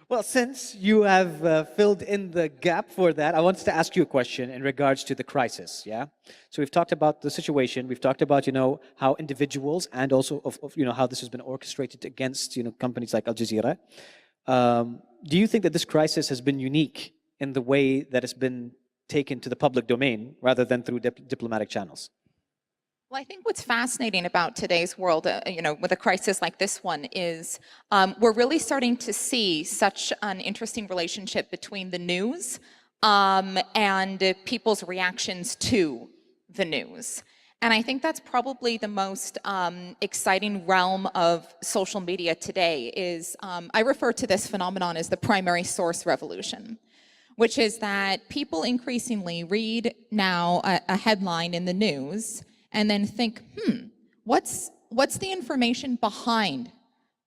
Well, since you have filled in the gap for that, I wanted to ask you a question in regards to the crisis. Yeah. So we've talked about the situation. We've talked about how individuals and also of how this has been orchestrated against companies like Al Jazeera. Do you think that this crisis has been unique in the way that it's been taken to the public domain rather than through diplomatic channels? Well, I think what's fascinating about today's world, with a crisis like this one, is we're really starting to see such an interesting relationship between the news and people's reactions to the news. And I think that's probably the most exciting realm of social media today is, I refer to this phenomenon as the primary source revolution, which is that people increasingly read now a headline in the news and then think, what's the information behind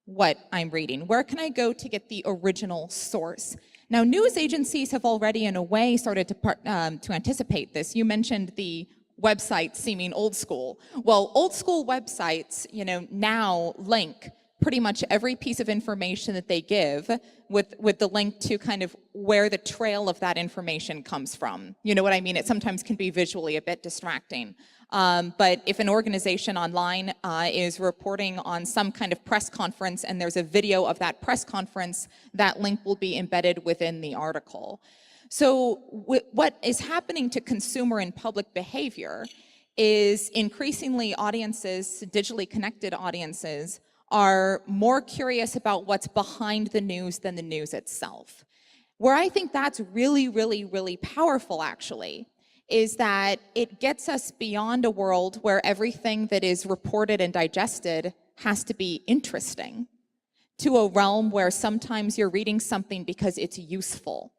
what I'm reading? Where can I go to get the original source? Now, news agencies have already, in a way, started to anticipate this. You mentioned the website seeming old school. Well, old school websites, now link pretty much every piece of information that they give with the link to kind of where the trail of that information comes from. You know what I mean? It sometimes can be visually a bit distracting. But if an organization online is reporting on some kind of press conference and there's a video of that press conference, that link will be embedded within the article. So what is happening to consumer and public behavior is increasingly audiences, digitally connected audiences, are more curious about what's behind the news than the news itself. Where I think that's really, really, really powerful, actually, is that it gets us beyond a world where everything that is reported and digested has to be interesting, to a realm where sometimes you're reading something because it's useful.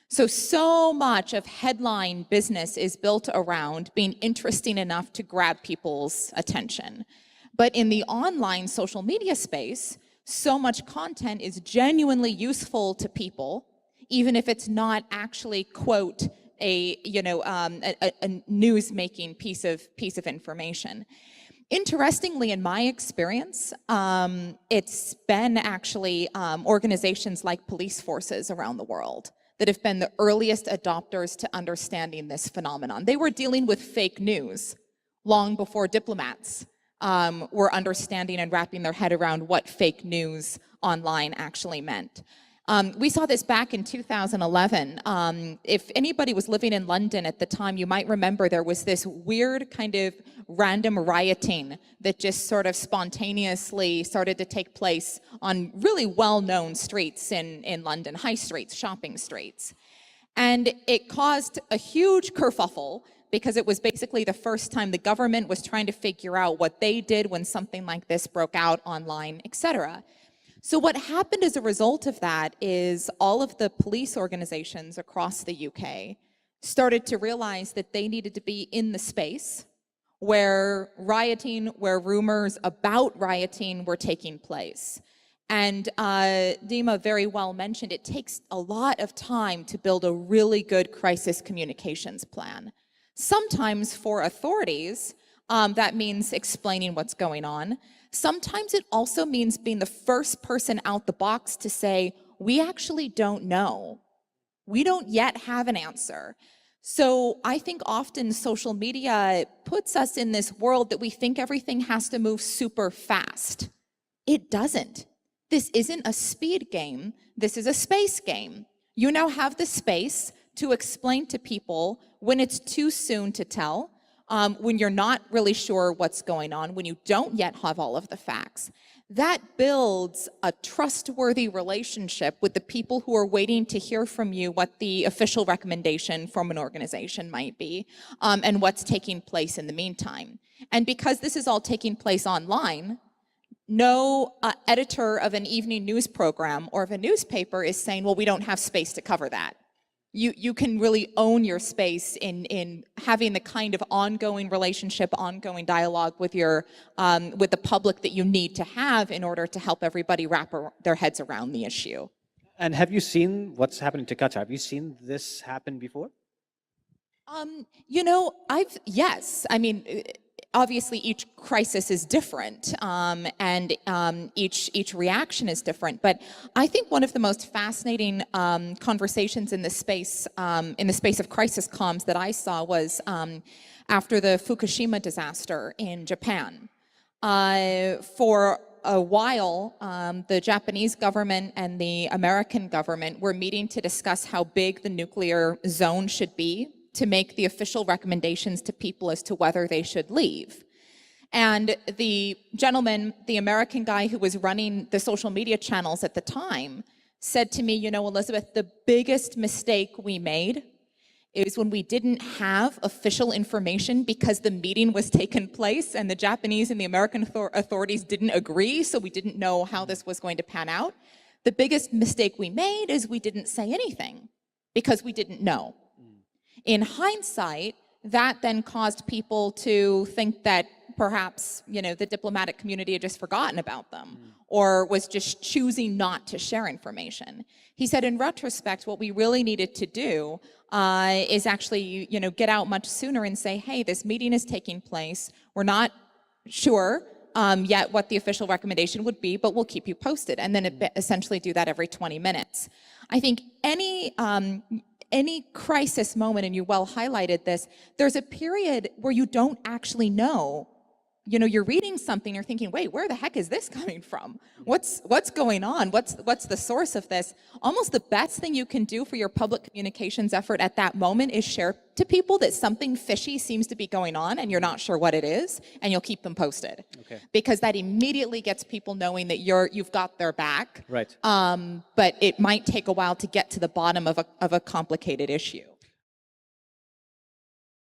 So much of headline business is built around being interesting enough to grab people's attention. But in the online social media space, so much content is genuinely useful to people, even if it's not actually, quote, a news-making piece of information. Interestingly, in my experience, it's been actually organizations like police forces around the world that have been the earliest adopters to understanding this phenomenon. They were dealing with fake news long before diplomats were understanding and wrapping their head around what fake news online actually meant. We saw this back in 2011. If anybody was living in London at the time, you might remember there was this weird kind of random rioting that just sort of spontaneously started to take place on really well-known streets in London, high streets, shopping streets. And it caused a huge kerfuffle because it was basically the first time the government was trying to figure out what they did when something like this broke out online, etc. So what happened as a result of that is all of the police organizations across the UK started to realize that they needed to be in the space where rioting, where rumors about rioting were taking place. And Dima very well mentioned it takes a lot of time to build a really good crisis communications plan. Sometimes for authorities, that means explaining what's going on. Sometimes it also means being the first person out the box to say, we actually don't know. We don't yet have an answer. So I think often social media puts us in this world that we think everything has to move super fast. It doesn't. This isn't a speed game. This is a space game. You now have the space to explain to people when it's too soon to tell, when you're not really sure what's going on, when you don't yet have all of the facts. That builds a trustworthy relationship with the people who are waiting to hear from you what the official recommendation from an organization might be, and what's taking place in the meantime. And because this is all taking place online, no editor of an evening news program or of a newspaper is saying, well, we don't have space to cover that. You can really own your space in having the kind of ongoing relationship, ongoing dialogue with with the public that you need to have in order to help everybody wrap their heads around the issue. And have you seen what's happening to Qatar? Have you seen this happen before? Yes. I mean, obviously each crisis is different, and each reaction is different. But I think one of the most fascinating conversations in the space of crisis comms that I saw was after the Fukushima disaster in Japan. For a while, the Japanese government and the American government were meeting to discuss how big the nuclear zone should be to make the official recommendations to people as to whether they should leave. And the gentleman, the American guy who was running the social media channels at the time, said to me, you know, Elizabeth, the biggest mistake we made is when we didn't have official information because the meeting was taking place and the Japanese and the American authorities didn't agree, so we didn't know how this was going to pan out. The biggest mistake we made is we didn't say anything because we didn't know. In hindsight, that then caused people to think that perhaps, you know, the diplomatic community had just forgotten about them or was just choosing not to share information. He said, in retrospect, what we really needed to do is actually, you know, get out much sooner and say, hey, this meeting is taking place. We're not sure yet what the official recommendation would be, but we'll keep you posted. And then essentially do that every 20 minutes. I think any crisis moment, and you well highlighted this, there's a period where you don't actually know. You know, you're reading something, you're thinking, wait, where the heck is this coming from? What's going on? What's the source of this? Almost the best thing you can do for your public communications effort at that moment is share to people that something fishy seems to be going on and you're not sure what it is, and you'll keep them posted. Okay. Because that immediately gets people knowing that you've got their back. Right. But it might take a while to get to the bottom of a complicated issue.